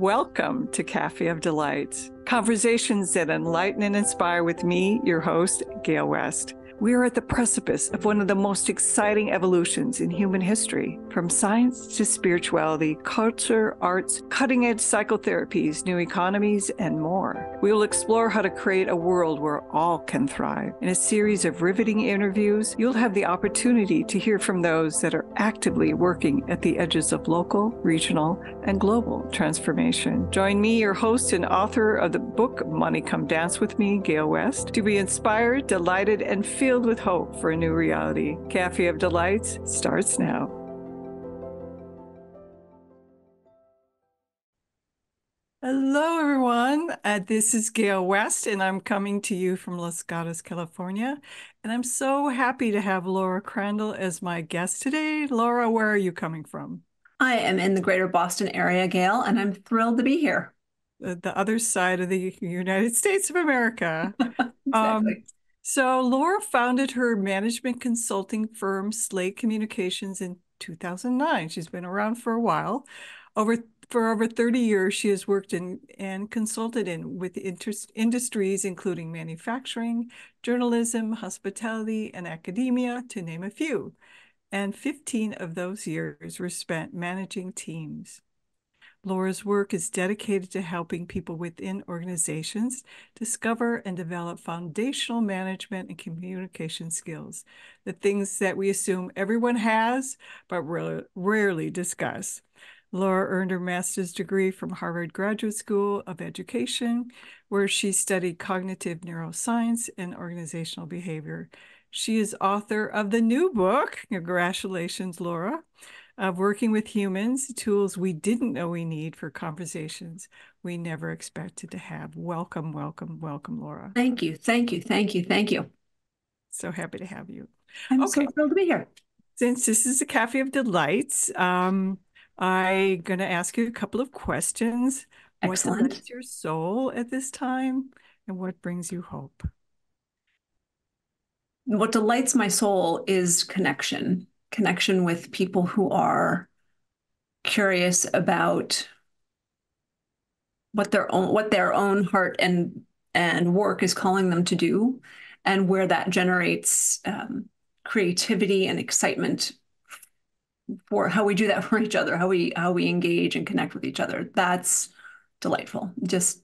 Welcome to Café of Delights, conversations that enlighten and inspire with me, your host, Gail West. We are at the precipice of one of the most exciting evolutions in human history, from science to spirituality, culture, arts, cutting-edge psychotherapies, new economies, and more. We will explore how to create a world where all can thrive. In a series of riveting interviews, you'll have the opportunity to hear from those that are actively working at the edges of local, regional, and global transformation. Join me, your host and author of the book, Money Come Dance With Me, Gail West, to be inspired, delighted, and filled with hope for a new reality. Café of Delights starts now. Hello, everyone. This is Gail West, and I'm coming to you from Los Gatos, California. And I'm so happy to have Laura Crandall as my guest today. Laura, where are you coming from? I am in the greater Boston area, Gail, and I'm thrilled to be here. The other side of the United States of America. Exactly. So Laura founded her management consulting firm, Slate Communications, in 2009. She's been around for a while. For over 30 years, she has worked in and consulted with industries including manufacturing, journalism, hospitality, and academia, to name a few. And 15 of those years were spent managing teams. Laura's work is dedicated to helping people within organizations discover and develop foundational management and communication skills, the things that we assume everyone has, but rarely discuss. Laura earned her master's degree from Harvard Graduate School of Education, where she studied cognitive neuroscience and organizational behavior. She is author of the new book, congratulations, Laura, of Working with Humans, Tools We Didn't Know We Need for Conversations We Never Expected to Have. Welcome, welcome, welcome, Laura. Thank you, thank you, thank you, thank you. So happy to have you. I'm so thrilled to be here. Since this is a Cafe of Delights, I'm going to ask you a couple of questions. Excellent. What delights your soul at this time, and what brings you hope? What delights my soul is connection with people who are curious about what their own heart and work is calling them to do, and where that generates creativity and excitement for how we do that for each other, how we engage and connect with each other. That's delightful. Just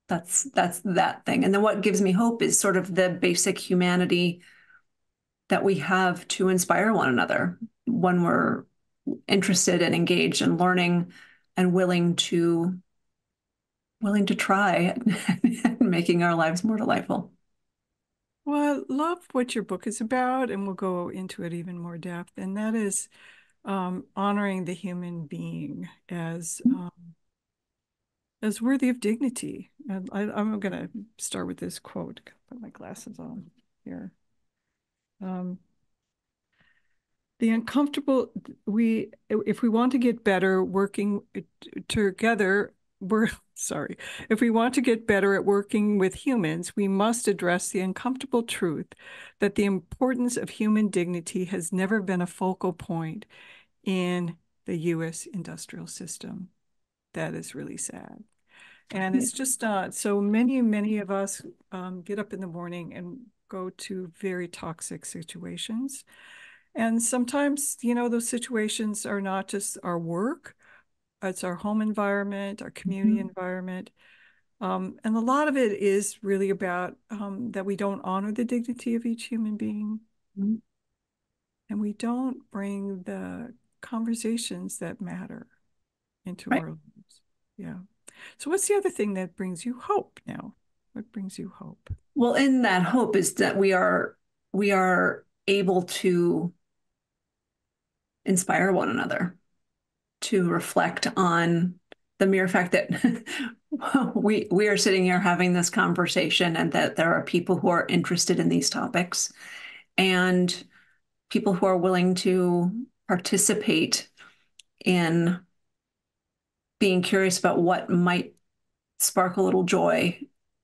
that's that thing. And then what gives me hope is sort of the basic humanity that we have to inspire one another when we're interested and engaged and learning and willing to try making our lives more delightful. Well, I love what your book is about, and we'll go into it even more depth. And that is honoring the human being as worthy of dignity. And I'm going to start with this quote. Put my glasses on here. The uncomfortable, if we want to get better working together, if we want to get better at working with humans, we must address the uncomfortable truth that the importance of human dignity has never been a focal point in the U.S. industrial system. That is really sad. And it's just not. So many of us get up in the morning and go to very toxic situations. And sometimes, those situations are not just our work, it's our home environment, our community environment. And a lot of it is really about that we don't honor the dignity of each human being. And we don't bring the conversations that matter into our lives. Yeah. So what's the other thing that brings you hope now? What brings you hope? Well, in that hope is that we are able to inspire one another, to reflect on the mere fact that we are sitting here having this conversation, and that there are people who are interested in these topics, and people who are willing to participate in being curious about what might spark a little joy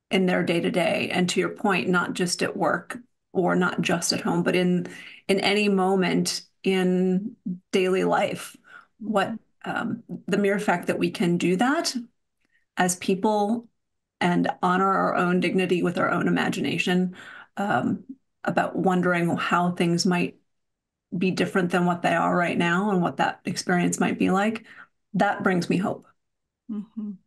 in their day-to-day. And to your point, not just at work or not just at home, but in any moment in daily life, what The mere fact that we can do that as people and honor our own dignity with our own imagination, um, about wondering how things might be different than what they are right now and what that experience might be like, that brings me hope. Mhm.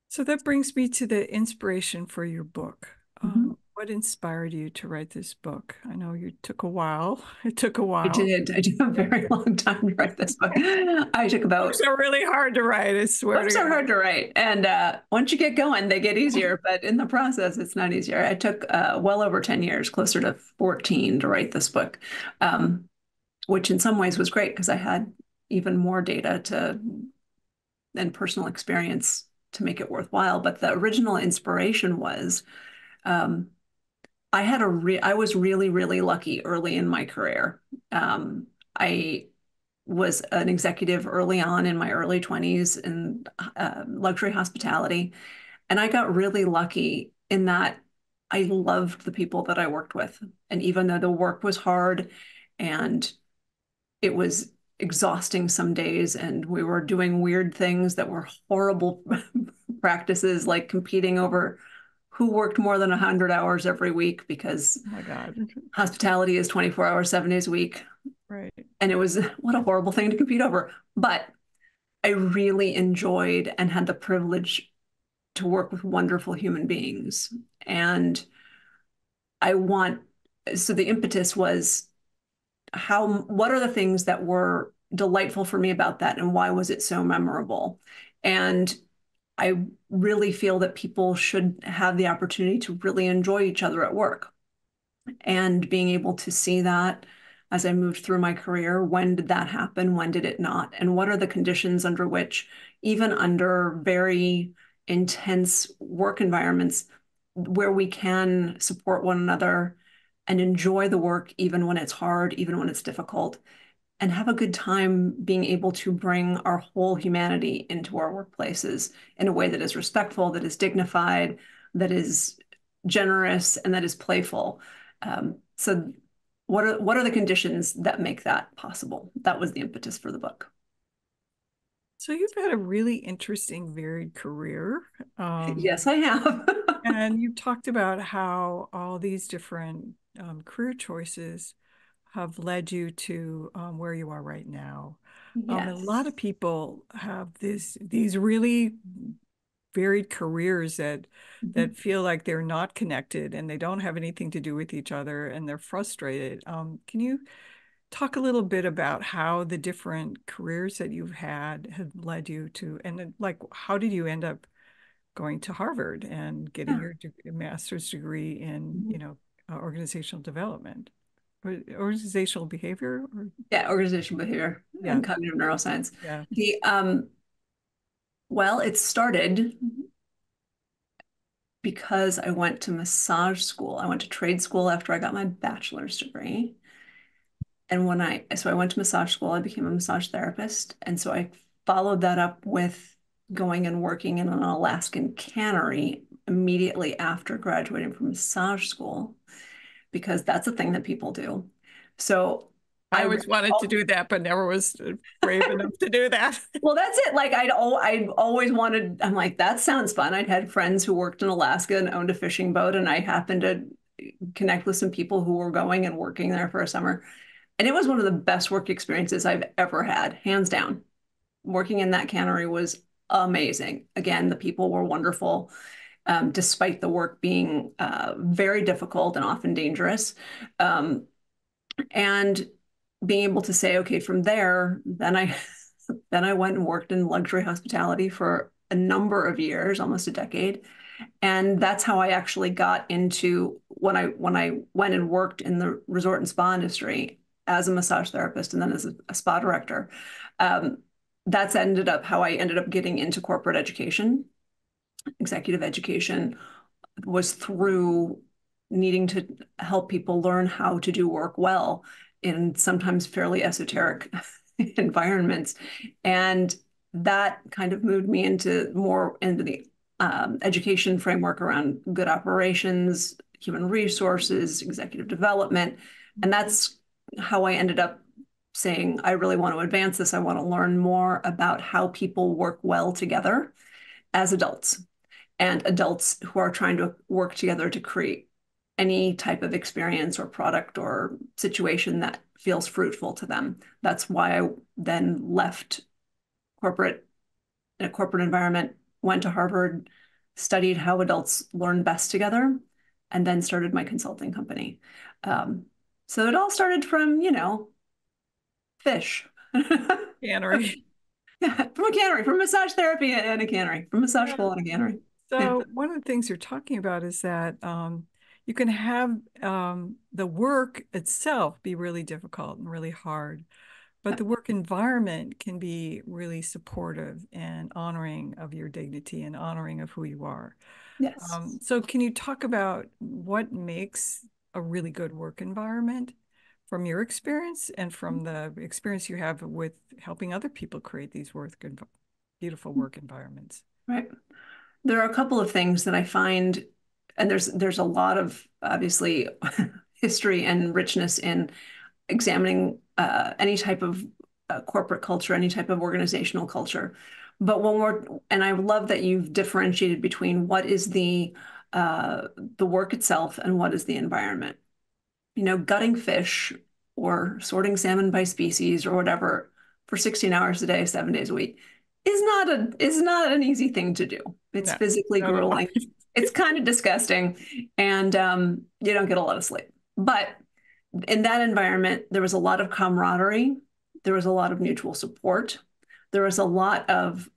So that brings me to the inspiration for your book. Mhm. What inspired you to write this book? I know you took a while. It took a I while. did. I took a very long time to write this book. I took Books about are really hard to write, I swear to Books are hard God. to write, and once you get going, they get easier. But in the process, it's not easier. I took well over 10 years, closer to 14, to write this book, um, which in some ways was great because I had even more data to and personal experience to make it worthwhile. But the original inspiration was, um, I was really, really lucky early in my career. I was an executive early on in my early 20s in luxury hospitality. And I got really lucky in that I loved the people that I worked with. And even though the work was hard and it was exhausting some days, and we were doing weird things that were horrible practices, like competing over who worked more than 100 hours every week, because Oh my God. hospitality is 24 hours, 7 days a week. Right. And it was what a horrible thing to compete over. But I really enjoyed and had the privilege to work with wonderful human beings. And I want, so the impetus was, what are the things that were delightful for me about that, and why was it so memorable? And I really feel that people should have the opportunity to really enjoy each other at work. And being able to see that as I moved through my career, when did that happen? When did it not? And what are the conditions under which, even under very intense work environments, where we can support one another and enjoy the work, even when it's hard, even when it's difficult, and have a good time being able to bring our whole humanity into our workplaces in a way that is respectful, that is dignified, that is generous, and that is playful. So what are the conditions that make that possible? That was the impetus for the book. So you've had a really interesting, varied career. Um, Yes, I have. and you talked about how all these different career choices have led you to where you are right now. And a lot Yes. of people have these really varied careers Mhm. that feel like they're not connected and they don't have anything to do with each other and they're frustrated. Can you talk a little bit about how the different careers that you've had have led you to, and then, like, how did you end up going to Harvard and getting Yeah. your master's degree in, Mhm. organizational development or organizational behavior? Or Yeah, organizational behavior yeah, and cognitive neuroscience. yeah. The well, it started because I went to massage school. I went to trade school after I got my bachelor's degree. And so I went to massage school, I became a massage therapist. And so I followed that up with going and working in an Alaskan cannery immediately after graduating from massage school, because that's a thing that people do. So I I, always wanted to do that, but never was brave enough to do that. well, that's it. Like I'd always wanted, I'm like, that sounds fun. I'd had friends who worked in Alaska and owned a fishing boat, and I happened to connect with some people who were going and working there for a summer. And it was one of the best work experiences I've ever had, hands down. Working in that cannery was amazing. Again, the people were wonderful, despite the work being very difficult and often dangerous. Um, and being able to say, okay, from there, then I then I went and worked in luxury hospitality for a number of years, almost a decade. And that's how I actually got into, when I went and worked in the resort and spa industry as a massage therapist and then as a spa director. Um, that's ended up how I ended up getting into corporate education. Executive education was through needing to help people learn how to do work well in sometimes fairly esoteric environments. And that kind of moved me into the education framework around good operations, human resources, executive development. And that's how I ended up saying, I really want to advance this. I want to learn more about how people work well together as adults and adults who are trying to work together to create any type of experience or product or situation that feels fruitful to them. That's why I then left corporate in a corporate environment, went to Harvard, studied how adults learn best together, and then started my consulting company. Um, so it all started from, fish. Cannery. From a cannery, from massage therapy and a cannery, from massage Yeah. school and a cannery. So one of the things you're talking about is that you can have the work itself be really difficult and really hard, but the work environment can be really supportive and honoring of your dignity and honoring of who you are. Yes. So can you talk about what makes a really good work environment from your experience and from the experience you have with helping other people create these beautiful work environments? Right. There are a couple of things that I find, and there's a lot of obviously history and richness in examining any type of corporate culture, any type of organizational culture. But and I love that you've differentiated between what is the work itself and what is the environment. Gutting fish or sorting salmon by species or whatever for 16 hours a day, 7 days a week is not an easy thing to do. It's No, physically not at all. grueling. It's kind of disgusting, and you don't get a lot of sleep. But in that environment, there was a lot of camaraderie. There was a lot of mutual support. There was a lot of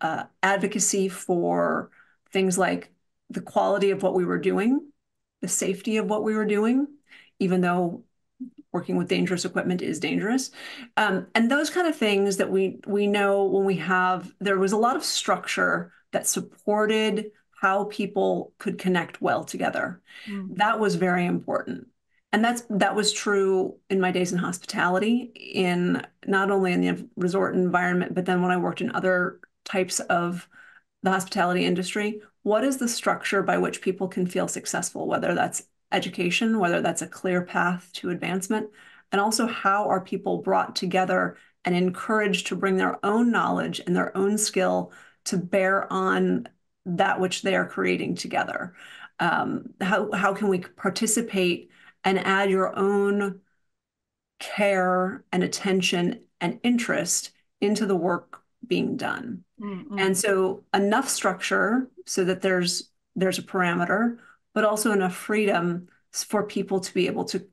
advocacy for things like the quality of what we were doing, the safety of what we were doing, even though working with dangerous equipment is dangerous. And those kind of things that we know when there was a lot of structure that supported how people could connect well together. Mm, That was very important. And that was true in my days in hospitality, in not only in the resort environment, but then when I worked in other types of the hospitality industry. What is the structure by which people can feel successful, whether that's education, whether that's a clear path to advancement, and also how are people brought together and encouraged to bring their own knowledge and their own skill to bear on that which they are creating together. How can we participate and add your own care and attention and interest into the work being done? mm, And mm, so enough structure so that there's a parameter, but also enough freedom for people to be able to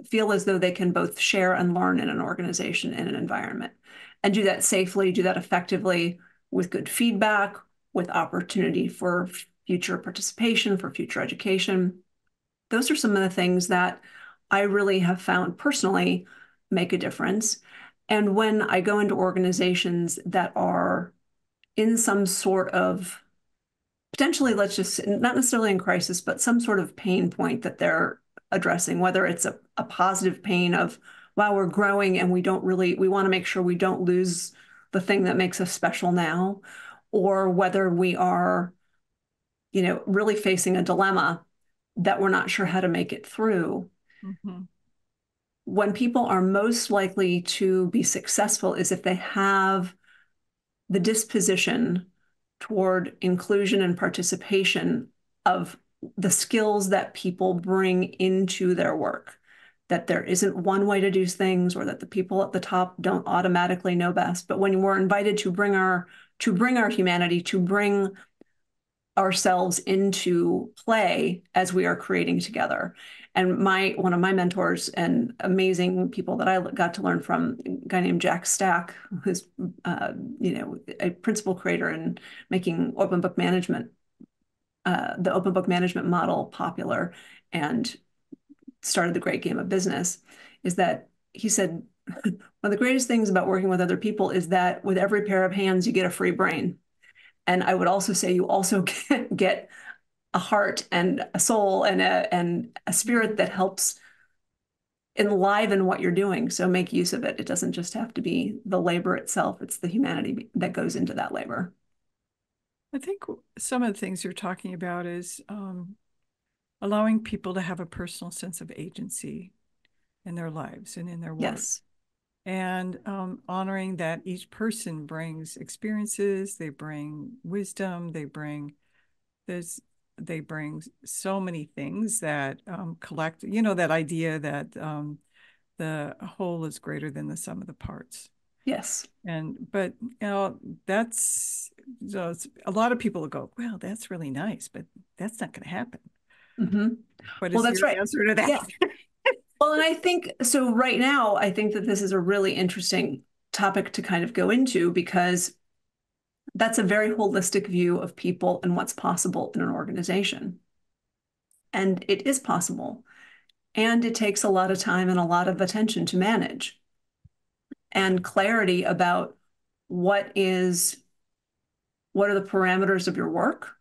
feel as though they can both share and learn in an organization, in an environment, and do that safely, do that effectively with good feedback, with opportunity for future participation, for future education. Those are some of the things that I really have found personally make a difference. And when I go into organizations that are in some sort of potentially, let's just not necessarily in crisis, but some sort of pain point that they're addressing, whether it's a positive pain of, wow, we're growing and we want to make sure we don't lose the thing that makes us special now, or whether we are, really facing a dilemma that we're not sure how to make it through. mhm, When people are most likely to be successful is if they have the disposition toward inclusion and participation of the skills that people bring into their work. That there isn't one way to do things, or that the people at the top don't automatically know best. But when we're invited to bring our humanity, to bring ourselves into play as we are creating together. And one of my mentors and amazing people that I got to learn from, a guy named Jack Stack, who's a principal creator in making the open book management model popular, and started the great game of business, is that he said one of the greatest things about working with other people is that with every pair of hands you get a free brain. And I would also say you also get a heart and a soul and a spirit mhm. that helps enliven what you're doing. So make use of it. It doesn't just have to be the labor itself, it's the humanity that goes into that labor. I think some of the things you're talking about is allowing people to have a personal sense of agency in their lives and in their work. Yes. and honoring that each person brings experiences, they bring wisdom, there's they bring so many things that collect, that idea that the whole is greater than the sum of the parts. Yes. But that's, so a lot of people will go, well, that's really nice, but that's not going to happen. Mm-hmm. What Well, is that's your right. answer to that? Yeah. Well, and I think so right now, I think that this is a really interesting topic to kind of go into because that's a very holistic view of people and what's possible in an organization. And it is possible. And it takes a lot of time and a lot of attention to manage and clarity about what is what are the parameters of your work?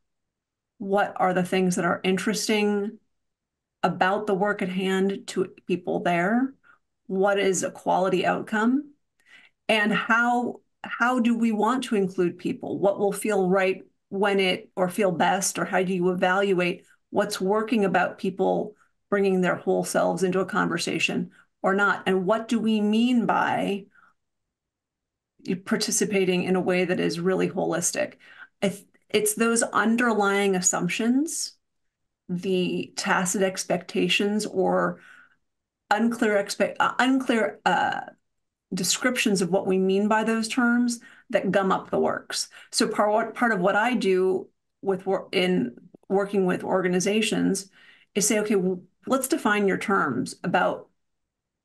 What are the things that are interesting about the work at hand to people there? What is a quality outcome? And how do we want to include people? What will feel right when it or feel best, or how do you evaluate what's working about people bringing their whole selves into a conversation or not? And what do we mean by participating in a way that is really holistic? It's those underlying assumptions, the tacit expectations or unclear descriptions of what we mean by those terms that gum up the works. So part of what I do in working with organizations is say, okay, well, let's define your terms about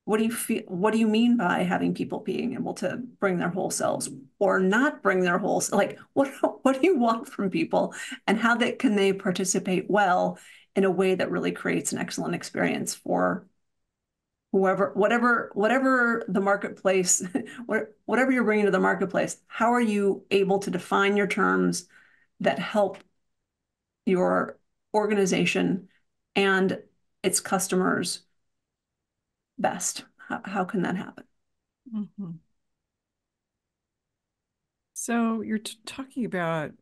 what do you feel, what do you mean by having people being able to bring their whole selves or not bring their whole, like what do you want from people and how can they participate well in a way that really creates an excellent experience for whatever the marketplace, whatever you're bringing to the marketplace, how are you able to define your terms that help your organization and its customers best? How can that happen? Mhm. So you're talking about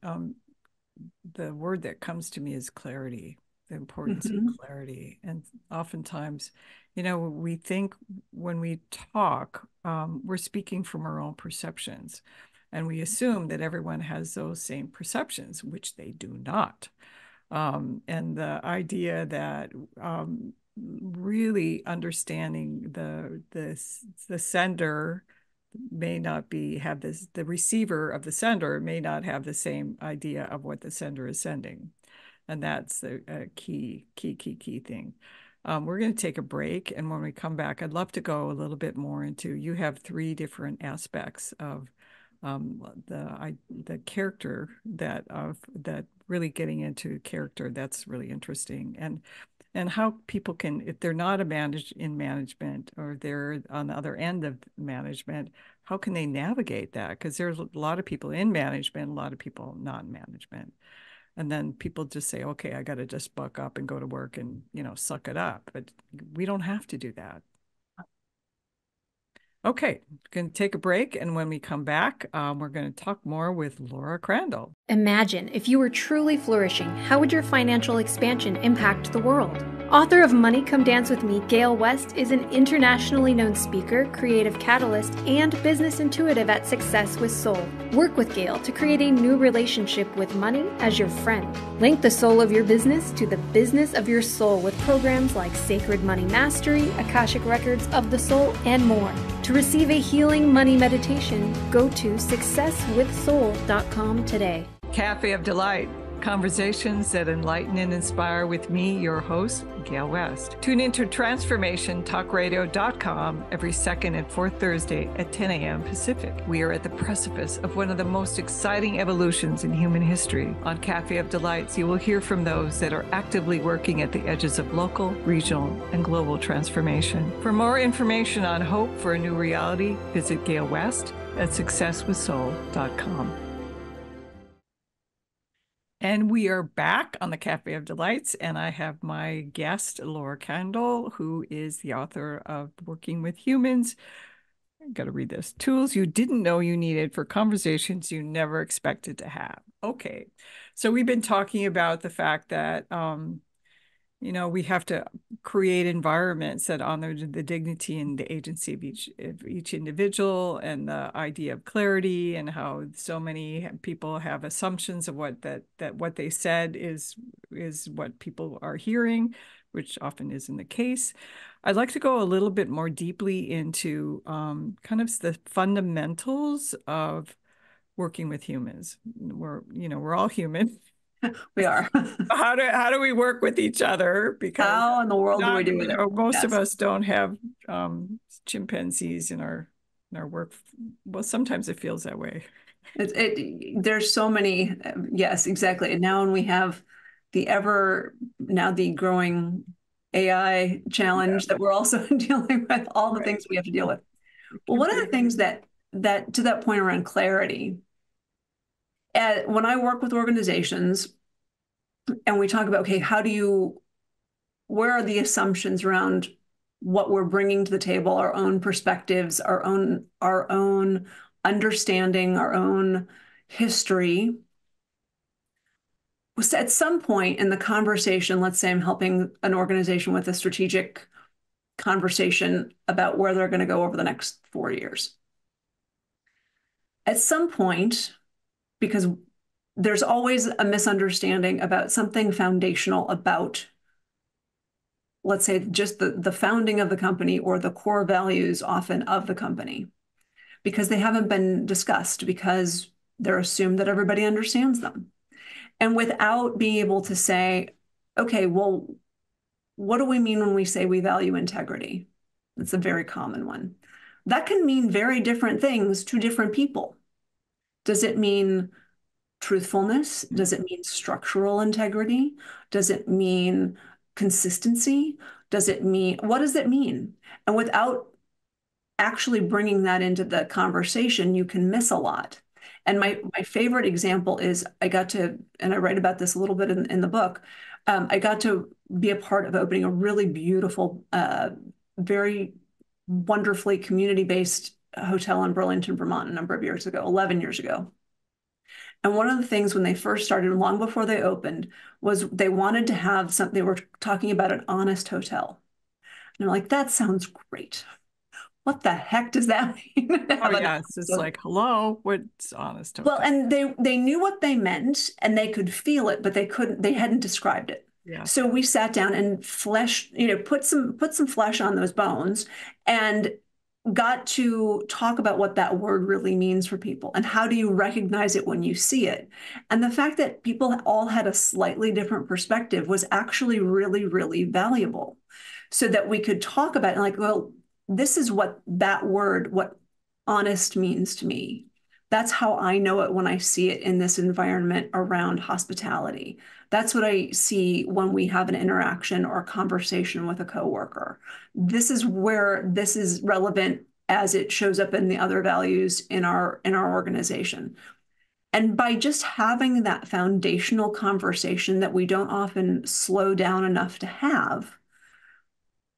the word that comes to me is clarity, the importance of Mm-hmm. clarity. And oftentimes, we think when we talk, we're speaking from our own perceptions. And we assume that everyone has those same perceptions, which they do not. And the idea that really understanding the sender may not have this, the receiver of the sender may not have the same idea of what the sender is sending. And that's a key thing. We're going to take a break. And when we come back, I'd love to go a little bit more into, you have three different aspects of the character that really getting into character. That's really interesting. And how people can, if they're not in management or they're on the other end of management, how can they navigate that? Because there's a lot of people in management, a lot of people not in management. And then people just say, okay, I got to just buck up and go to work and, suck it up. But we don't have to do that. Okay, going to take a break. And when we come back, we're going to talk more with Laura Crandall. Imagine if you were truly flourishing, how would your financial expansion impact the world? Author of Money Come Dance With Me, Gail West is an internationally known speaker, creative catalyst, and business intuitive at Success with Soul. Work with Gail to create a new relationship with money as your friend. Link the soul of your business to the business of your soul with programs like Sacred Money Mastery, Akashic Records of the Soul, and more. To receive a healing money meditation, go to successwithsoul.com today. Café of Delight, conversations that enlighten and inspire with me, your host, Gail West. Tune into transformationtalkradio.com every second and fourth Thursday at 10 a.m. Pacific. We are at the precipice of one of the most exciting evolutions in human history. On Café of Delights, you will hear from those that are actively working at the edges of local, regional, and global transformation. For more information on hope for a new reality, visit Gail West at successwithsoul.com. And we are back on the Café of Delights, and I have my guest, Laura Crandall, who is the author of Working with Humans. I got to read this. Tools you didn't know you needed for conversations you never expected to have. Okay, so we've been talking about the fact that we have to create environments that honor the dignity and the agency of each individual, and the idea of clarity, and how so many people have assumptions of that what they said is what people are hearing, which often isn't the case. I'd like to go a little bit more deeply into kind of the fundamentals of working with humans. We're all human. We are. How do we work with each other? Because How in the world do we not, do it? most of Yes. us don't have chimpanzees in our work. Well, sometimes it feels that way. There's so many, yes, exactly. And now when we have the growing AI Yeah, challenge that we're also dealing with, all the right. things we have to deal with. It Well, can one of the be. things that to that point around clarity, when I work with organizations and we talk about, okay, where are the assumptions around what we're bringing to the table, our own perspectives, our own understanding, our own history. At some point in the conversation, let's say I'm helping an organization with a strategic conversation about where they're going to go over the next 4 years. At some point, because there's always a misunderstanding about something foundational about, let's say, just the founding of the company or the core values often of the company, because they haven't been discussed, because they're assumed that everybody understands them. And without being able to say, okay, well, what do we mean when we say we value integrity? That's a very common one. That can mean very different things to different people. Does it mean truthfulness? Does it mean structural integrity? Does it mean consistency? What does it mean? And without actually bringing that into the conversation, you can miss a lot. And my favorite example is and I write about this a little bit in the book. I got to be a part of opening a really beautiful, very wonderfully community-based hotel in Burlington, Vermont, a number of years ago, 11 years ago. And one of the things when they first started, long before they opened, was they wanted to have they were talking about an honest hotel. And I'm like, that sounds great. What the heck does that mean? Oh yes, it's like, hello, what's honest Well, hotel? and they knew what they meant and they could feel it, but they hadn't described it. Yeah. So we sat down and put some flesh on those bones and got to talk about what that word really means for people and how do you recognize it when you see it. And the fact that people all had a slightly different perspective was actually really, really valuable, so that we could talk about it and like, well, this is what that word, what honest means to me. That's how I know it when I see it in this environment around hospitality. That's what I see when we have an interaction or a conversation with a coworker. This is where this is relevant as it shows up in the other values in our organization. And by just having that foundational conversation that we don't often slow down enough to have,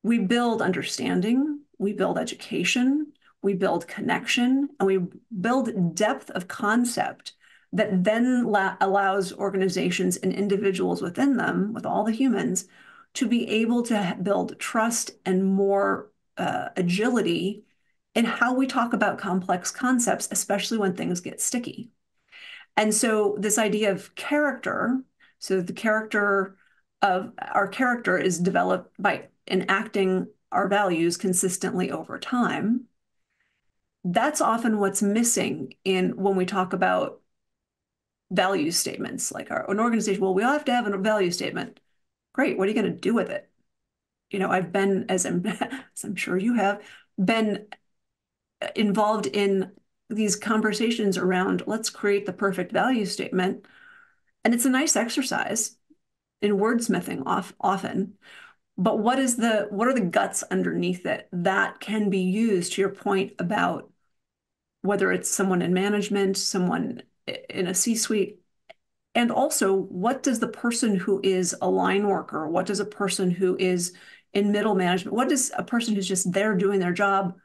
we build understanding, we build education, we build connection, and we build depth of concept that then allows organizations and individuals within them, with all the humans, to be able to build trust and more agility in how we talk about complex concepts, especially when things get sticky. And so this idea of character, so the character of our character is developed by enacting our values consistently over time. That's often what's missing when we talk about value statements, like an organization. Well, we all have to have a value statement. Great. What are you going to do with it? I've been, as I'm sure you have, been involved in these conversations around let's create the perfect value statement. And it's a nice exercise in wordsmithing often. But what are the guts underneath it that can be used, to your point about whether it's someone in management, someone in a C-suite, and also what does the person who is a line worker, what does a person who is in middle management, what does a person who's just there doing their job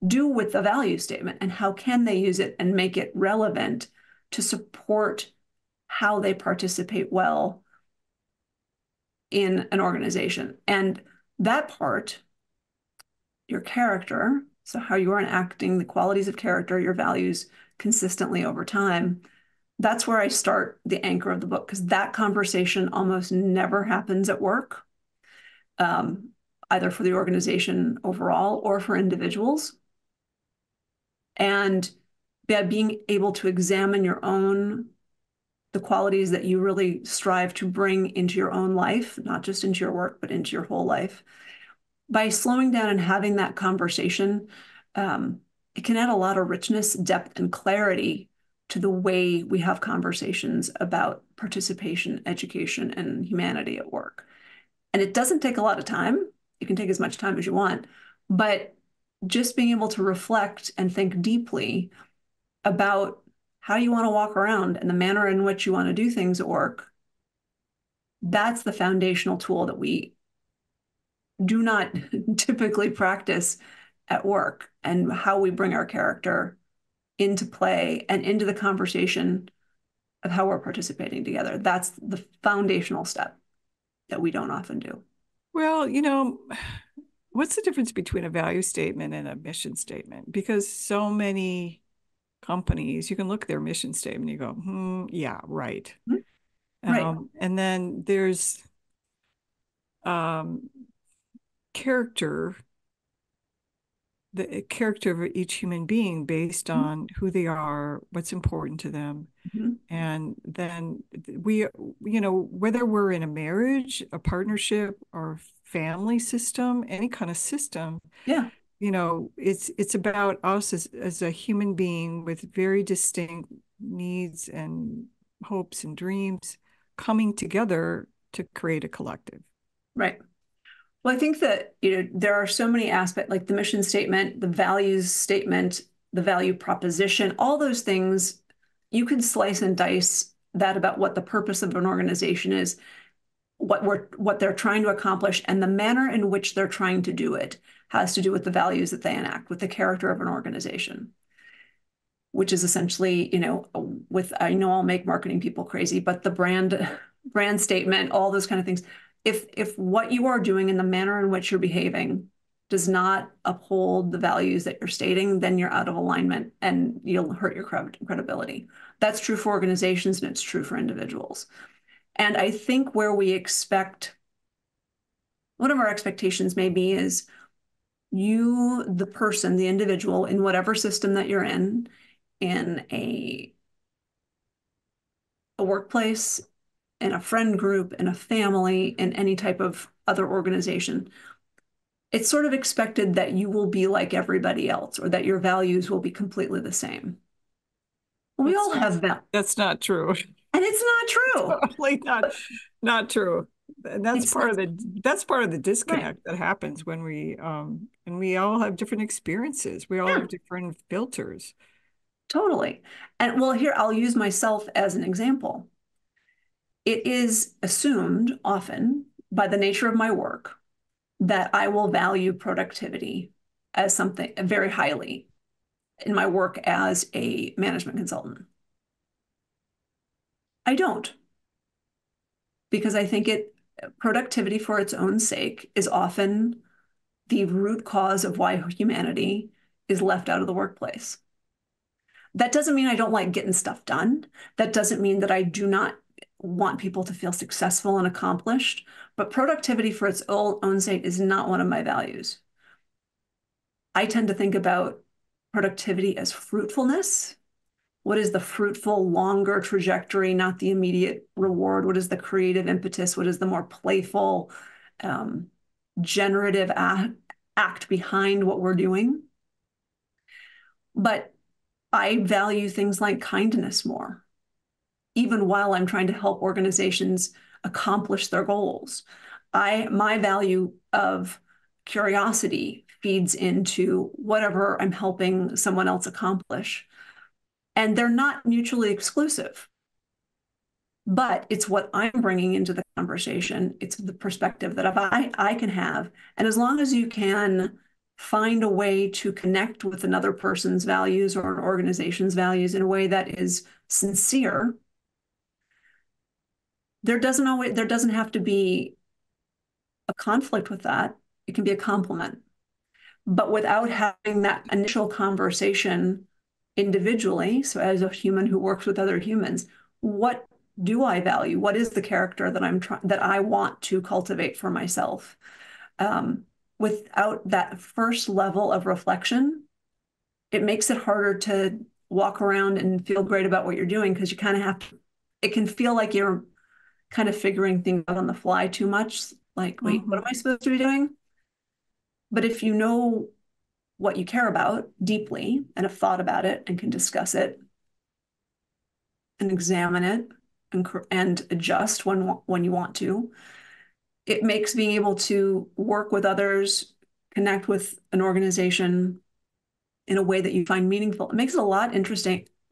do with the value statement, and how can they use it and make it relevant to support how they participate well in an organization. And that part, your character, so how you are enacting the qualities of character, your values consistently over time, that's where I start the anchor of the book, because that conversation almost never happens at work, um, either for the organization overall or for individuals. And by being able to examine the qualities that you really strive to bring into your own life, not just into your work, but into your whole life, by slowing down and having that conversation, it can add a lot of richness, depth, and clarity to the way we have conversations about participation, education, and humanity at work. And it doesn't take a lot of time. You can take as much time as you want, but just being able to reflect and think deeply about how you want to walk around and the manner in which you want to do things at work, that's the foundational tool that we do not typically practice at work, and how we bring our character into play and into the conversation of how we're participating together. That's the foundational step that we don't often do. Well, what's the difference between a value statement and a mission statement? Because so many companies, you can look at their mission statement, you go, yeah, right. Right. And then there's character, the character of each human being based on who they are, what's important to them. Mm-hmm. And then whether we're in a marriage, a partnership, or family system, any kind of system, Yeah. It's about us as a human being with very distinct needs and hopes and dreams coming together to create a collective. Right. Well, I think that, there are so many aspects, like the mission statement, the values statement, the value proposition, all those things, you can slice and dice that about what the purpose of an organization is, what they're trying to accomplish, and the manner in which they're trying to do it has to do with the values that they enact, with the character of an organization, which is essentially, I know I'll make marketing people crazy, but the brand statement, all those kind of things. If what you are doing and the manner in which you're behaving does not uphold the values that you're stating, then you're out of alignment and you'll hurt your credibility. That's true for organizations and it's true for individuals. And I think where we expect, one of our expectations maybe is you, the person, the individual, in whatever system that you're in a workplace, in a friend group, in a family, in any type of other organization, it's sort of expected that you will be like everybody else, or that your values will be completely the same. We all have them. That's not true. And it's not true. Totally not true. And that's part of the disconnect Right. that happens when and we all have different experiences. We all have different filters. Totally. And well, here I'll use myself as an example. It is assumed often by the nature of my work that I will value productivity as something very highly in my work as a management consultant. I don't, because I think productivity for its own sake is often the root cause of why humanity is left out of the workplace. That doesn't mean I don't like getting stuff done. That doesn't mean that I do not want people to feel successful and accomplished, but productivity for its own sake is not one of my values. I tend to think about productivity as fruitfulness. What is the fruitful, longer trajectory, not the immediate reward? What is the creative impetus? What is the more playful, generative act behind what we're doing? But I value things like kindness more, even while I'm trying to help organizations accomplish their goals. My value of curiosity feeds into whatever I'm helping someone else accomplish. And they're not mutually exclusive, but it's what I'm bringing into the conversation. It's the perspective that I can have. And as long as you can find a way to connect with another person's values or an organization's values in a way that is sincere, there doesn't have to be a conflict with that, it can be a compliment. But without having that initial conversation individually, so as a human who works with other humans, what do I value? What is the character that that I want to cultivate for myself? Without that first level of reflection, it makes it harder to walk around and feel great about what you're doing because you kind of have to, it can feel like you're kind of figuring things out on the fly too much. Like, wait, what am I supposed to be doing? But if you know what you care about deeply and have thought about it and can discuss it and examine it and adjust when you want to, it makes being able to work with others, connect with an organization in a way that you find meaningful. It makes it a lot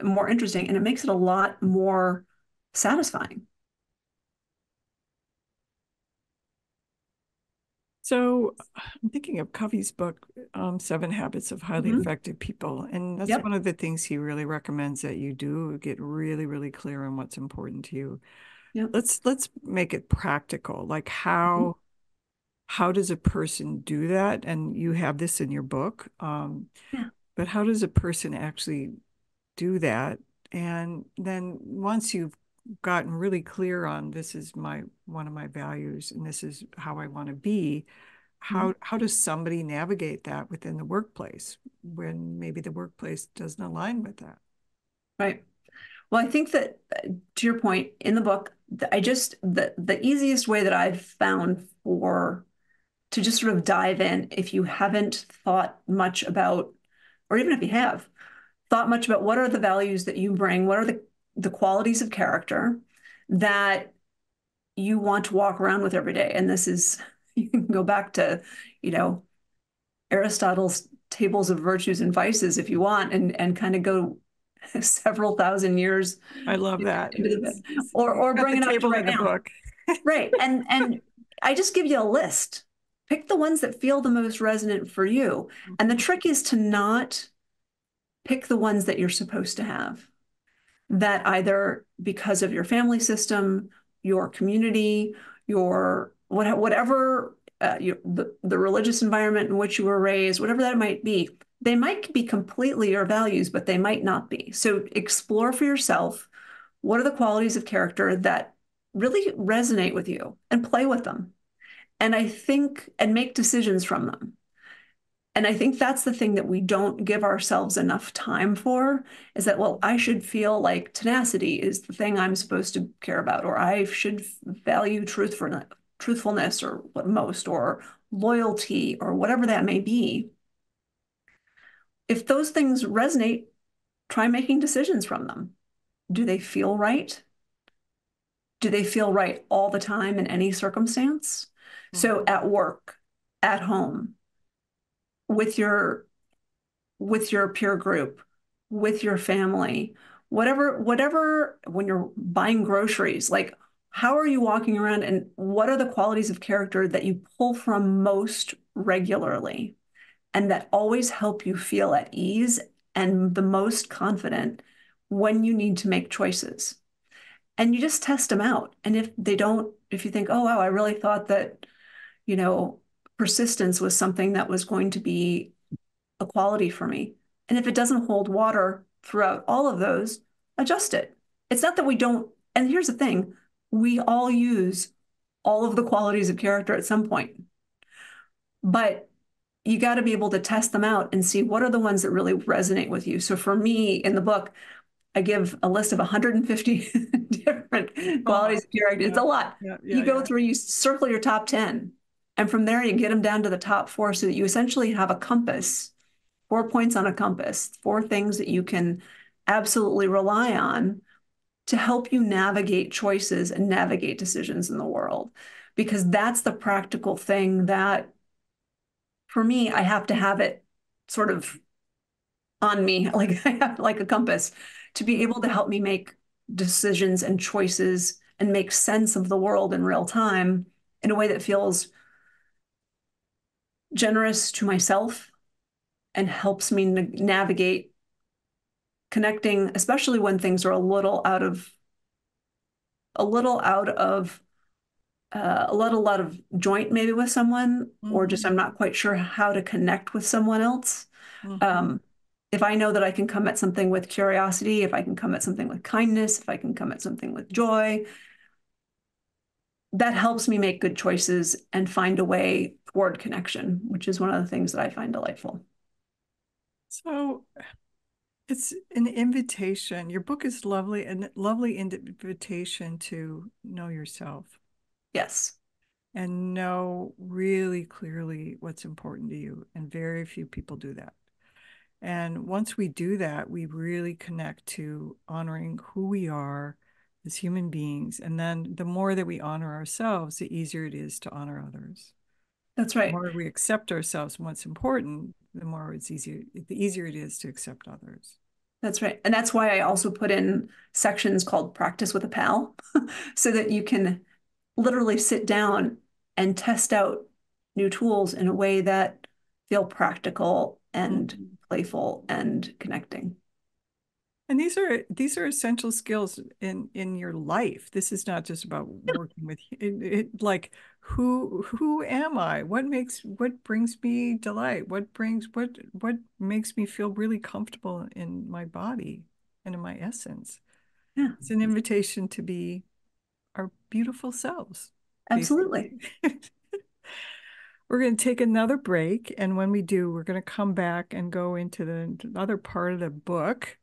more interesting, and it makes it a lot more satisfying. So I'm thinking of Covey's book, Seven Habits of Highly Effective People. And that's one of the things he really recommends that you do get really, really clear on what's important to you. Yep. Let's make it practical. Like how does a person do that? And you have this in your book. But how does a person actually do that? And then once you've gotten really clear on this is one of my values and this is how I want to be, how does somebody navigate that within the workplace when maybe the workplace doesn't align with that? Right. Well, I think that to your point in the book, the easiest way that I've found to just sort of dive in, if you haven't thought much about, or even if you have thought much about what are the values that you bring, what are the qualities of character that you want to walk around with every day. And this is, you can go back to, Aristotle's tables of virtues and vices if you want, and kind of go several thousand years. I love that. Or bring it up to right in the now. book. Right. And I just give you a list. Pick the ones that feel the most resonant for you. And the trick is to not pick the ones that you're supposed to have, that either because of your family system, your community, your whatever the religious environment in which you were raised, whatever that might be, they might be completely your values, but they might not be. So explore for yourself, what are the qualities of character that really resonate with you, and play with them. And make decisions from them. And I think that's the thing that we don't give ourselves enough time for, is that, well, I should feel like tenacity is the thing I'm supposed to care about, or I should value truthfulness or what most, or loyalty, or whatever that may be. If those things resonate, try making decisions from them. Do they feel right? Do they feel right all the time in any circumstance? So at work, at home, with your peer group, with your family, whatever, when you're buying groceries, like, how are you walking around, and what are the qualities of character that you pull from most regularly and that always help you feel at ease and the most confident when you need to make choices? And you just test them out. And if you think, oh, wow, I really thought that, persistence was something that was going to be a quality for me. And if it doesn't hold water throughout all of those, adjust it. It's not that we don't, and here's the thing, we all use all of the qualities of character at some point. But you got to be able to test them out and see what are the ones that really resonate with you. So for me in the book, I give a list of 150 different qualities of character. It's a lot. You go through, you circle your top 10, and from there you get them down to the top 4 so that you essentially have a compass, 4 points on a compass, 4 things that you can absolutely rely on to help you navigate choices and navigate decisions in the world. Because that's the practical thing that, for me, I have to have it sort of on me, like I have like a compass, to be able to help me make decisions and choices and make sense of the world in real time in a way that feels generous to myself and helps me navigate connecting, especially when things are a little out of a lot of joint maybe with someone, or just I'm Mhm. not quite sure how to connect with someone else. Mhm. Um, if I know that I can come at something with curiosity, if I can come at something with kindness, if I can come at something with joy, that helps me make good choices and find a way toward connection, which is one of the things that I find delightful. So it's an invitation. Your book is lovely, a lovely invitation to know yourself Yes, and know really clearly what's important to you. And very few people do that. And once we do that, we really connect to honoring who we are as human beings. And then the more that we honor ourselves, the easier it is to honor others. that's The right. more we accept ourselves and what's important, the easier it is to accept others. That's right. And that's why I also put in sections called Practice with a Pal, so that you can literally sit down and test out new tools in a way that feel practical and Mhm. playful and connecting. And these are essential skills in your life. This is not just about working with like who am I? What brings me delight? What makes me feel really comfortable in my body and in my essence? Yeah, It's an invitation to be our beautiful selves, absolutely. basically. We're going to take another break, and when we do, we're going to come back and go into the other part of the book,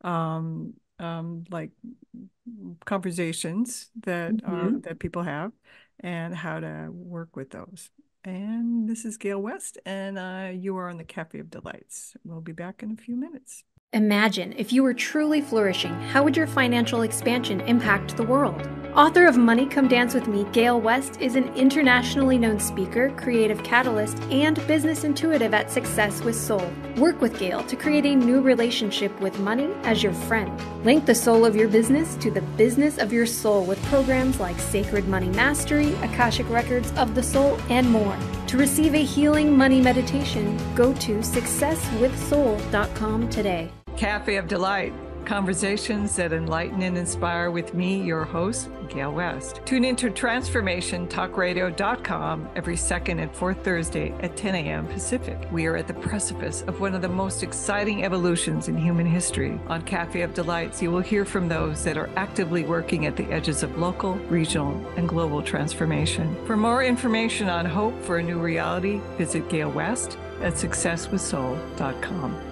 like conversations Mhm. that people have, and how to work with those. And this is Gail West, and you are on the Cafe of Delights. We'll be back in a few minutes. Imagine if you were truly flourishing, how would your financial expansion impact the world? Author of Money Come Dance With Me, Gail West is an internationally known speaker, creative catalyst, and business intuitive at Success with Soul. Work with Gail to create a new relationship with money as your friend. Link the soul of your business to the business of your soul with programs like Sacred Money Mastery, Akashic Records of the Soul, and more. To receive a healing money meditation, go to successwithsoul.com today. Cafe of Delight, conversations that enlighten and inspire with me, your host, Gail West. Tune into transformationtalkradio.com every second and fourth Thursday at 10 a.m. Pacific. We are at the precipice of one of the most exciting evolutions in human history. On Cafe of Delights, you will hear from those that are actively working at the edges of local, regional, and global transformation. For more information on hope for a new reality, visit Gail West at successwithsoul.com.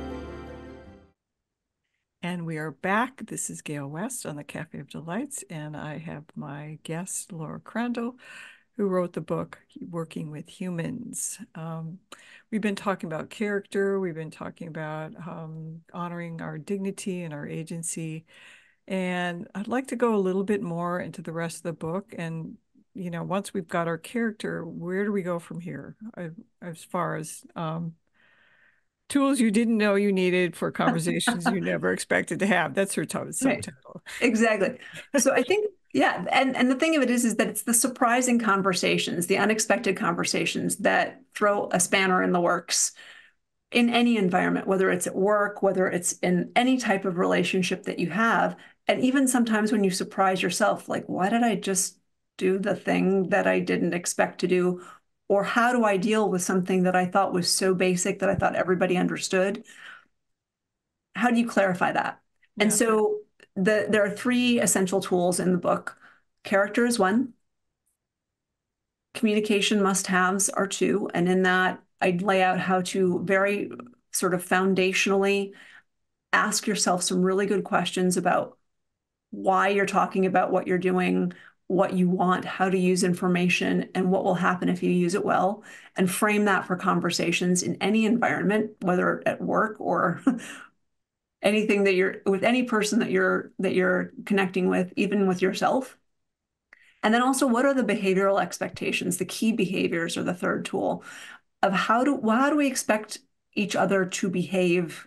And we are back. This is Gail West on the Cafe of Delights, and I have my guest, Laura Crandall, who wrote the book, Working with Humans. We've been talking about character. We've been talking about honoring our dignity and our agency. And I'd like to go a little bit more into the rest of the book. And, once we've got our character, where do we go from here? As far as tools you didn't know you needed for conversations you never expected to have. That's her Right. subtitle. Exactly. So I think, yeah, and the thing of it is that it's the surprising conversations, the unexpected conversations that throw a spanner in the works in any environment, whether it's at work, whether it's in any type of relationship that you have. And even sometimes when you surprise yourself, like, why did I just do the thing that I didn't expect to do? Or how do I deal with something that I thought was so basic that I thought everybody understood? How do you clarify that? And Yeah. so there are three essential tools in the book. Character is one, communication must-haves are two, and in that I lay out how to very sort of foundationally ask yourself some really good questions about why you're talking about what you're doing, what you want, how to use information, and what will happen if you use it well, and frame that for conversations in any environment, whether at work or anything that you're with any person that you're connecting with, even with yourself. And then also, what are the behavioral expectations? The key behaviors are the third tool of how do we expect each other to behave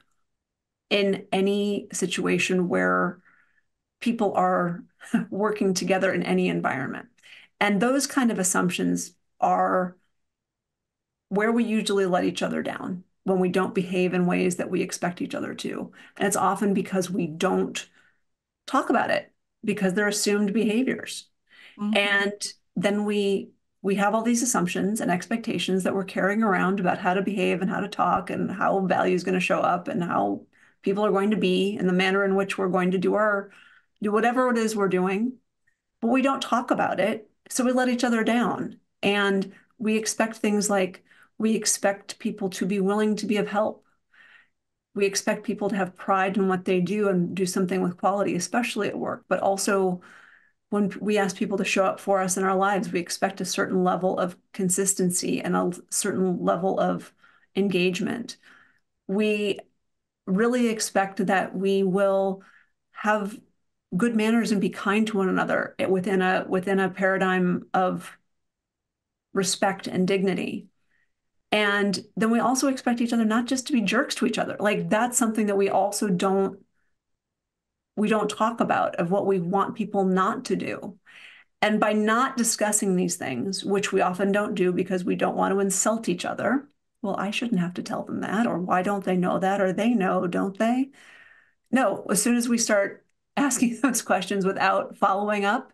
in any situation where people are working together in any environment. And those kind of assumptions are where we usually let each other down when we don't behave in ways that we expect each other to. And it's often because we don't talk about it because they're assumed behaviors. Mhm. And then we have all these assumptions and expectations that we're carrying around about how to behave and how to talk and how value is going to show up and how people are going to be and the manner in which we're going to do whatever it is we're doing. But we don't talk about it. So we let each other down. And we expect things like we expect people to be willing to be of help. We expect people to have pride in what they do and do something with quality, especially at work, but also when we ask people to show up for us in our lives, we expect a certain level of consistency and a certain level of engagement. We really expect that we will have good manners and be kind to one another within a paradigm of respect and dignity. And then we also expect each other not just to be jerks to each other. Like that's something that we don't talk about of what we want people not to do. And by not discussing these things, which we often don't do because we don't want to insult each other, well, I shouldn't have to tell them that, or why don't they know that, or they know, don't they? No, as soon as we start asking those questions without following up,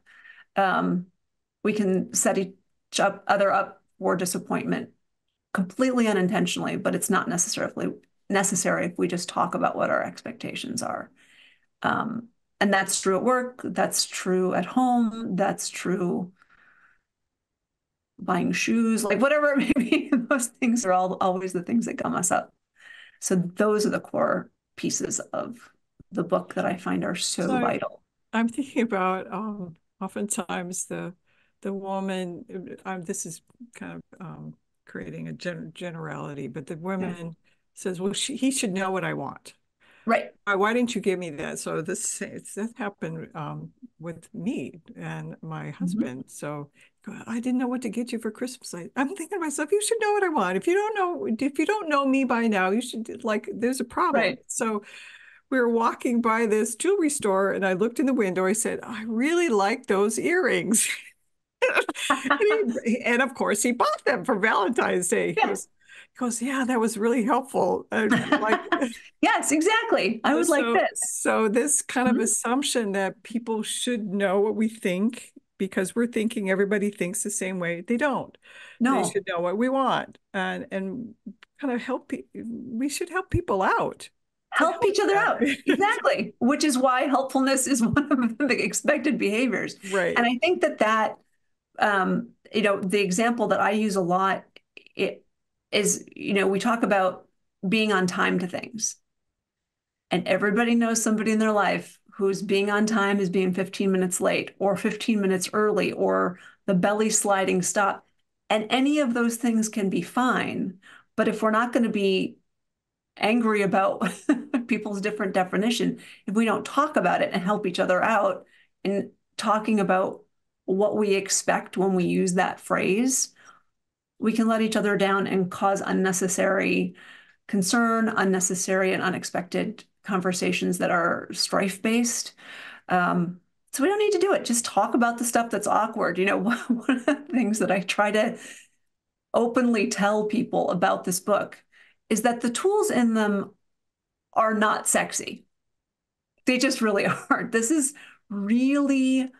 um, we can set each other up for disappointment completely unintentionally, but it's not necessarily necessary if we just talk about what our expectations are. Um, and that's true at work, that's true at home, that's true buying shoes, like whatever it may be. Those things are always the things that gum us up. So those are the core pieces of the book that I find are so So vital. I'm thinking about oftentimes the woman. This is kind of creating a generality, but the Yeah. woman says, "Well, he should know what I want. Right. Why didn't you give me that?" So that happened with me and my Mhm. husband. So I didn't know what to get you for Christmas. I'm thinking to myself, you should know what I want. If you don't know me by now, you should like. There's a problem. Right. So we were walking by this jewelry store and I looked in the window. I said, I really like those earrings. And of course, he bought them for Valentine's Day. Yeah. He goes, yeah, that was really helpful. Like, Yes, exactly. I would like this. so this kind of Mhm. assumption that people should know what we think because we're thinking everybody thinks the same way. They don't. They No, should know what we want and kind of we should help people out to help help each other out. that. Exactly. Which is why helpfulness is one of the expected behaviors. And Right. I think that the example that I use a lot it is, we talk about being on time to things. And everybody knows somebody in their life who's being on time is being 15 minutes late or 15 minutes early or the belly sliding stop. And any of those things can be fine. But if we're not going to be angry about people's different definition, if we don't talk about it and help each other out in talking about what we expect when we use that phrase, we can let each other down and cause unnecessary concern, unnecessary and unexpected conversations that are strife based. So we don't need to do it. Just talk about the stuff that's awkward. One of the things that I try to openly tell people about this book is that the tools in them are not sexy. They just really aren't. This is really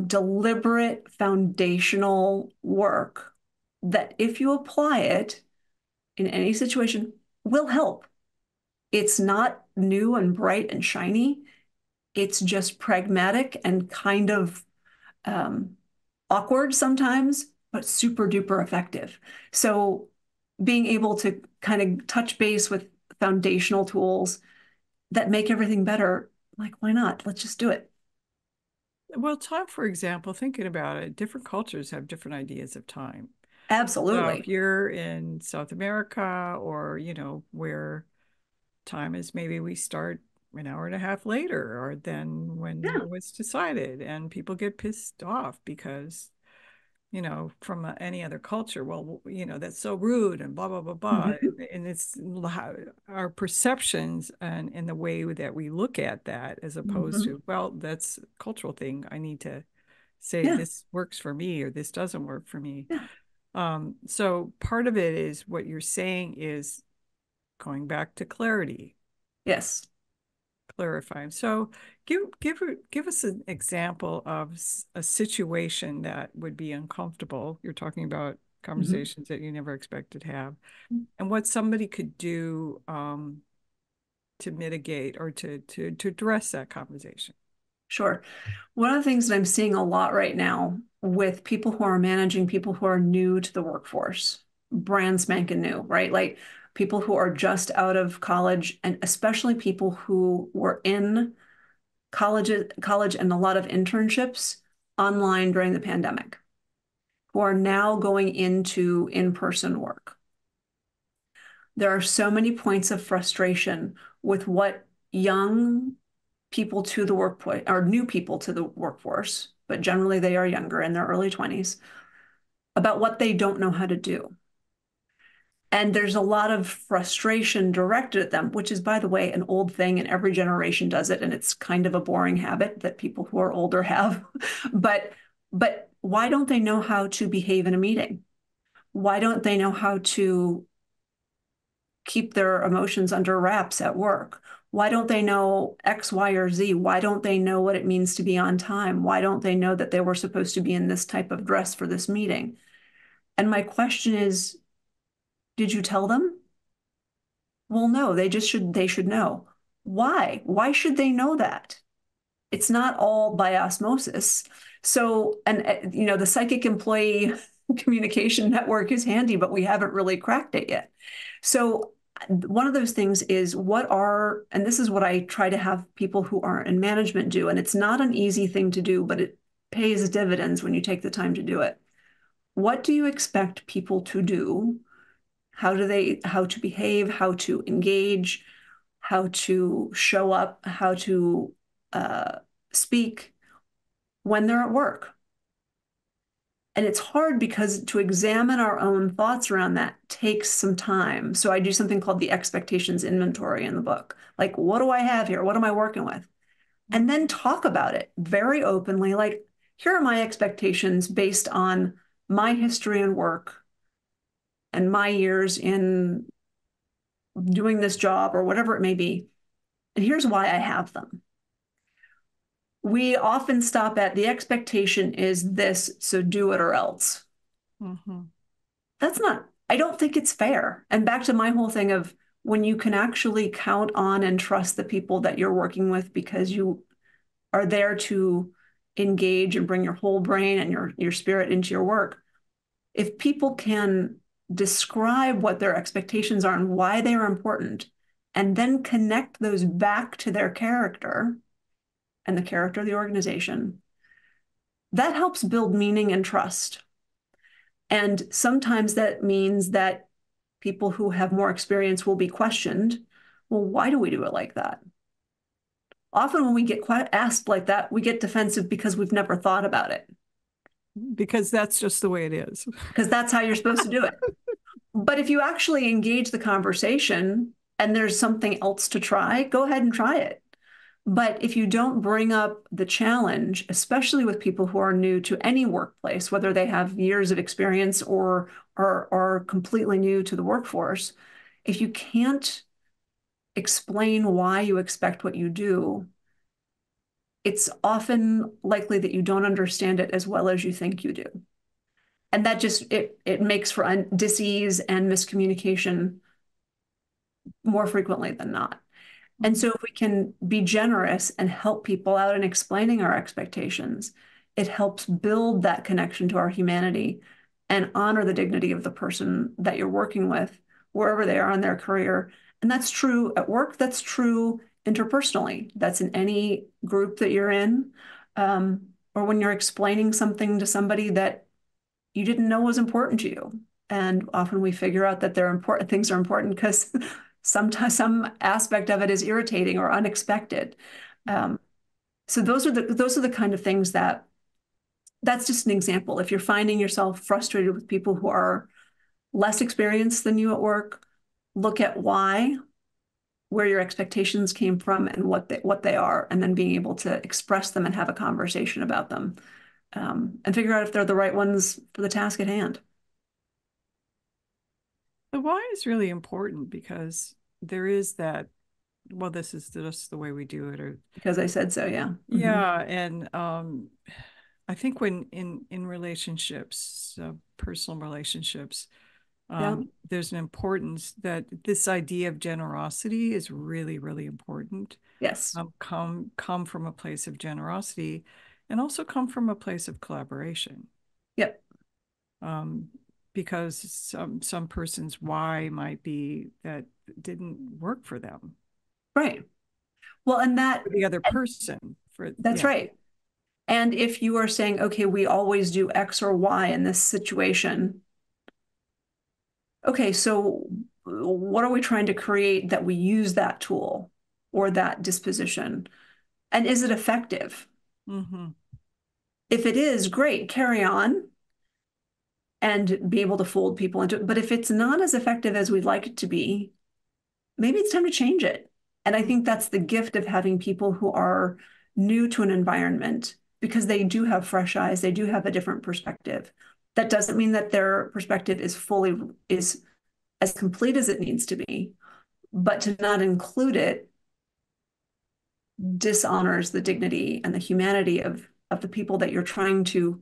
deliberate foundational work that if you apply it in any situation will help. It's not new and bright and shiny. It's just pragmatic and kind of um, awkward sometimes, but super duper effective. So being able to kind of touch base with foundational tools that make everything better, like, why not? Let's just do it. Well, time, for example, thinking about it, different cultures have different ideas of time. So if Absolutely. you're in South America or, where time is maybe we start an hour and a half later or than when Yeah. it was decided, and people get pissed off because from any other culture. Well, that's so rude and blah, blah, blah, blah. Mhm. And it's our perceptions and in the way that we look at that as opposed Mhm. to, well, that's a cultural thing. I need to say Yeah. this works for me or this doesn't work for me. Yeah. So part of it is what you're saying is going back to clarity. Yes. clarifying. So give us an example of a situation that would be uncomfortable. You're talking about conversations that you never expected to have, and what somebody could do to mitigate or to address that conversation. Sure. One of the things that I'm seeing a lot right now with people who are managing people who are new to the workforce, brand spanking new, right? Like people who are just out of college, and especially people who were in college and a lot of internships online during the pandemic, who are now going into in-person work. There are so many points of frustration with what young people to the workplace, or new people to the workforce, but generally they are younger in their early 20s, about what they don't know how to do. And there's a lot of frustration directed at them, which is, by the way, an old thing, and every generation does it. And it's kind of a boring habit that people who are older have. but why don't they know how to behave in a meeting? Why don't they know how to keep their emotions under wraps at work? Why don't they know X, Y, or Z? Why don't they know what it means to be on time? Why don't they know that they were supposed to be in this type of dress for this meeting? And my question is, did you tell them? Well, no, they should know. Why? Why should they know that? It's not all by osmosis. So, and the psychic employee communication network is handy, but we haven't really cracked it yet. So one of those things is and this is what I try to have people who are in management do, and it's not an easy thing to do, but it pays dividends when you take the time to do it. What do you expect people to do? How to behave, how to engage, how to show up, how to speak when they're at work? And it's hard because to examine our own thoughts around that takes some time. So I do something called the expectations inventory in the book. Like, what do I have here? What am I working with? And then talk about it very openly. Like, here are my expectations based on my history and work and my years in doing this job or whatever it may be. And here's why I have them. We often stop at the expectation is this, so do it or else. Mm-hmm. That's not, I don't think it's fair. And back to my whole thing of when you can actually count on and trust the people that you're working with because you are there to engage and bring your whole brain and your spirit into your work. If people can describe what their expectations are and why they are important, and then connect those back to their character and the character of the organization, that helps build meaning and trust. And sometimes that means that people who have more experience will be questioned. Well, why do we do it like that? Often when we get asked like that, we get defensive because we've never thought about it. Because that's just the way it is. Because that's how you're supposed to do it. But if you actually engage the conversation and there's something else to try, go ahead and try it. But if you don't bring up the challenge, especially with people who are new to any workplace, whether they have years of experience or are completely new to the workforce, if you can't explain why you expect what you do, it's often likely that you don't understand it as well as you think you do. And that just, it makes for dis-ease and miscommunication more frequently than not. And so if we can be generous and help people out in explaining our expectations, it helps build that connection to our humanity and honor the dignity of the person that you're working with, wherever they are in their career. And that's true at work, that's true interpersonally, that's in any group that you're in, or when you're explaining something to somebody that you didn't know was important to you. And often we figure out that things are important because sometimes some aspect of it is irritating or unexpected. So those are the kind of things that's just an example. If you're finding yourself frustrated with people who are less experienced than you at work, look at why, where your expectations came from, and what they are, and then being able to express them and have a conversation about them, and figure out if they're the right ones for the task at hand. The why is really important because there is that well, this is just the way we do it, or because I said so. Yeah. Hmm. yeah, and I think when in relationships, personal relationships, Yeah. there's an importance that this idea of generosity is really, really important. Yes. Come from a place of generosity, and also come from a place of collaboration. Yep. Um, because some person's why might be that didn't work for them, Right. Well, and for the other person. For that's yeah. right. And if you are saying, okay, we always do X or Y in this situation, okay, so what are we trying to create that we use that tool or that disposition? And is it effective? Hmm. If it is, great, carry on and be able to fold people into it. But if it's not as effective as we'd like it to be, maybe it's time to change it. And I think that's the gift of having people who are new to an environment because they do have fresh eyes, they do have a different perspective. That doesn't mean that their perspective is as complete as it needs to be, but to not include it dishonors the dignity and the humanity of the people that you're trying to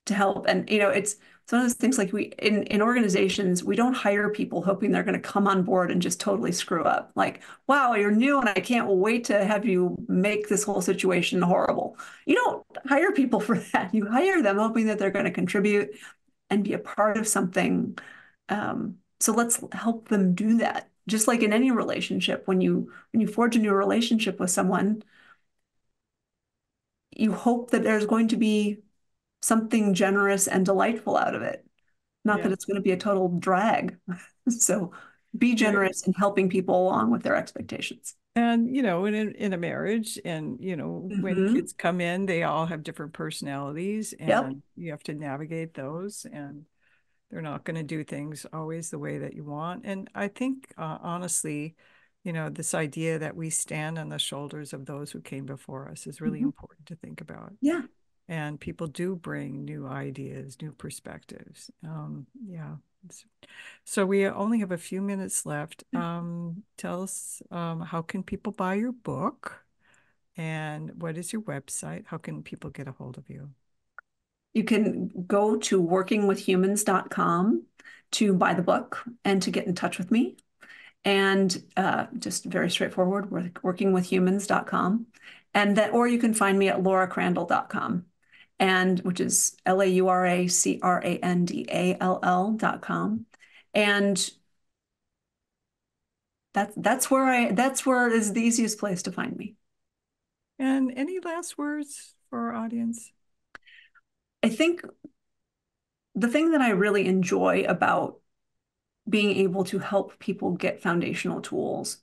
help. And it's one of those things like we in organizations, we don't hire people hoping they're going to come on board and just totally screw up. Like, wow, you're new and I can't wait to have you make this whole situation horrible. You don't hire people for that. You hire them hoping that they're going to contribute and be a part of something. So let's help them do that. Just like in any relationship, when you forge a new relationship with someone, you hope that there's going to be something generous and delightful out of it. Not that Yeah. it's going to be a total drag. So be Right. generous in helping people along with their expectations. And in a marriage, and when Hmm. kids come in, they all have different personalities, Yep. and you have to navigate those, and they're not going to do things always the way that you want. And I think, honestly, this idea that we stand on the shoulders of those who came before us is really Hmm. important to think about. Yeah. And people do bring new ideas, new perspectives. Yeah. So we only have a few minutes left. Tell us, how can people buy your book? And what is your website? How can people get a hold of you? You can go to workingwithhumans.com to buy the book and to get in touch with me. And just very straightforward, workingwithhumans.com. And that, or you can find me at lauracrandall.com, and which is LauraCrandall.com. And that's where is the easiest place to find me. And any last words for our audience? I think the thing that I really enjoy about being able to help people get foundational tools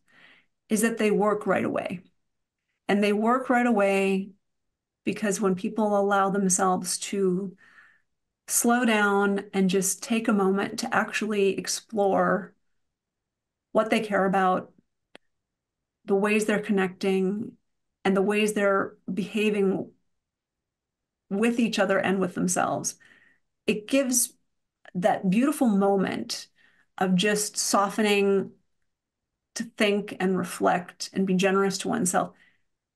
is that they work right away. And they work right away because when people allow themselves to slow down and just take a moment to actually explore what they care about, the ways they're connecting, and the ways they're behaving with each other and with themselves, it gives that beautiful moment of just softening to think and reflect and be generous to oneself.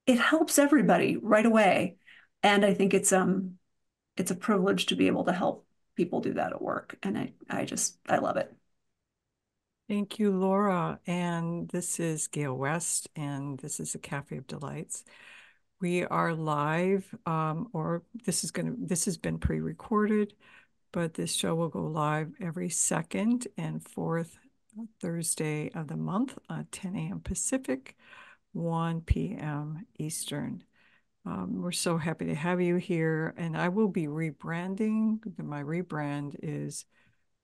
It helps everybody right away. And I think it's a privilege to be able to help people do that at work. And I love it. Thank you, Laura. And this is Gail West, and this is the Cafe of Delights. We are live, or this has been pre-recorded, but this show will go live every second and fourth Thursday of the month at 10 a.m. Pacific, 1 p.m. Eastern. We're so happy to have you here, and I will be rebranding. My rebrand is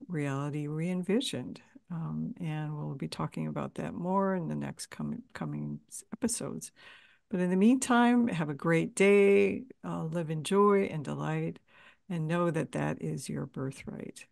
Reality Re-envisioned, and we'll be talking about that more in the next coming episodes. But in the meantime, have a great day, live in joy and delight, and know that that is your birthright.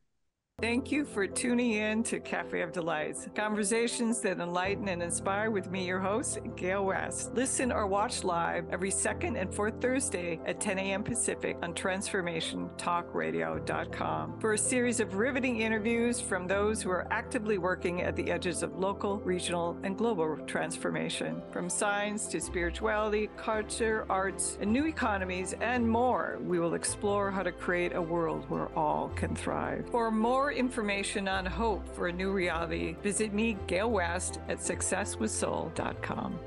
Thank you for tuning in to Café of Delights, conversations that enlighten and inspire with me, your host, Gail West. Listen or watch live every second and fourth Thursday at 10 a.m. Pacific on transformationtalkradio.com for a series of riveting interviews from those who are actively working at the edges of local, regional, and global transformation. From science to spirituality, culture, arts, and new economies, and more, we will explore how to create a world where all can thrive. For more information on hope for a new reality, visit me, Gail West, at successwithsoul.com.